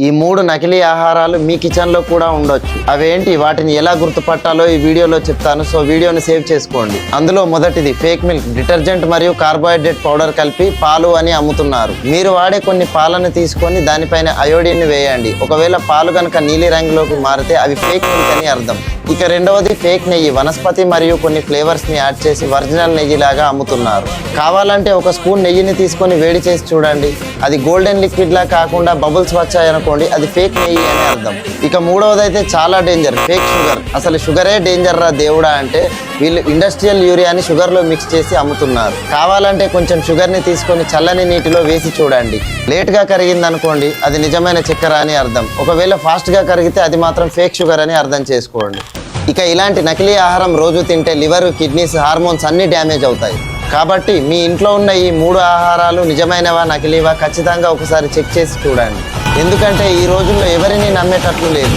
ఈ 3 నకిలీ ఆహారాలు మీ కిచెన్ లో కూడా ఉండొచ్చు. అవేంటి, వాటిని ఎలా గుర్తుపట్టాలో ఈ వీడియోలో చెప్తాను. సో వీడియోని సేవ్ చేసుకోండి. అందులో మొదటిది ఫేక్ మిల్క్. డిటర్జెంట్ మరియు కార్బోహైడ్రేట్ పౌడర్ కలిపి పాలు అని అమ్ముతున్నారు. మీరు వాడే కొన్ని పాలను తీసుకొని దానిపైన అయోడిన్ వేయండి. ఒకవేళ పాలు కనుక నీలి రంగులోకి మారితే అవి ఫేక్ మిల్క్ అని అర్థం. ఇక రెండవది ఫేక్ నెయ్యి. వనస్పతి మరియు కొన్ని ఫ్లేవర్స్ ని యాడ్ చేసి ఒరిజినల్ నెయ్యి లాగా అమ్ముతున్నారు. కావాలంటే ఒక స్పూన్ నెయ్యిని తీసుకొని వేడి చేసి చూడండి. అది గోల్డెన్ లిక్విడ్ లా కాకుండా బబుల్స్ వచ్చాయనుకోండి, అది ఫేక్ నెయ్యి అని అర్థం. ఇక మూడవది అయితే చాలా డేంజర్, ఫేక్ షుగర్. అసలు షుగరే డేంజర్ రా దేవుడా అంటే వీళ్ళు ఇండస్ట్రియల్ యూరియాని షుగర్ లో మిక్స్ చేసి అమ్ముతున్నారు. కావాలంటే కొంచెం షుగర్ ని తీసుకొని చల్లని నీటిలో వేసి చూడండి. లేట్ గా కరిగింది అనుకోండి, అది నిజమైన చక్కెర అని అర్థం. ఒకవేళ ఫాస్ట్ గా కరిగితే అది మాత్రం ఫేక్ షుగర్ అని అర్థం చేసుకోండి. ఇక ఇలాంటి నకిలీ ఆహారం రోజు తింటే లివర్, కిడ్నీస్, హార్మోన్స్ అన్ని డ్యామేజ్ అవుతాయి. కాబట్టి మీ ఇంట్లో ఉన్న ఈ 3 ఆహారాలు నిజమైనవా నకిలీవా ఖచ్చితంగా ఒకసారి చెక్ చేసి చూడండి. ఎందుకంటే ఈ రోజుల్లో ఎవరిని నమ్మేటట్లు లేదు.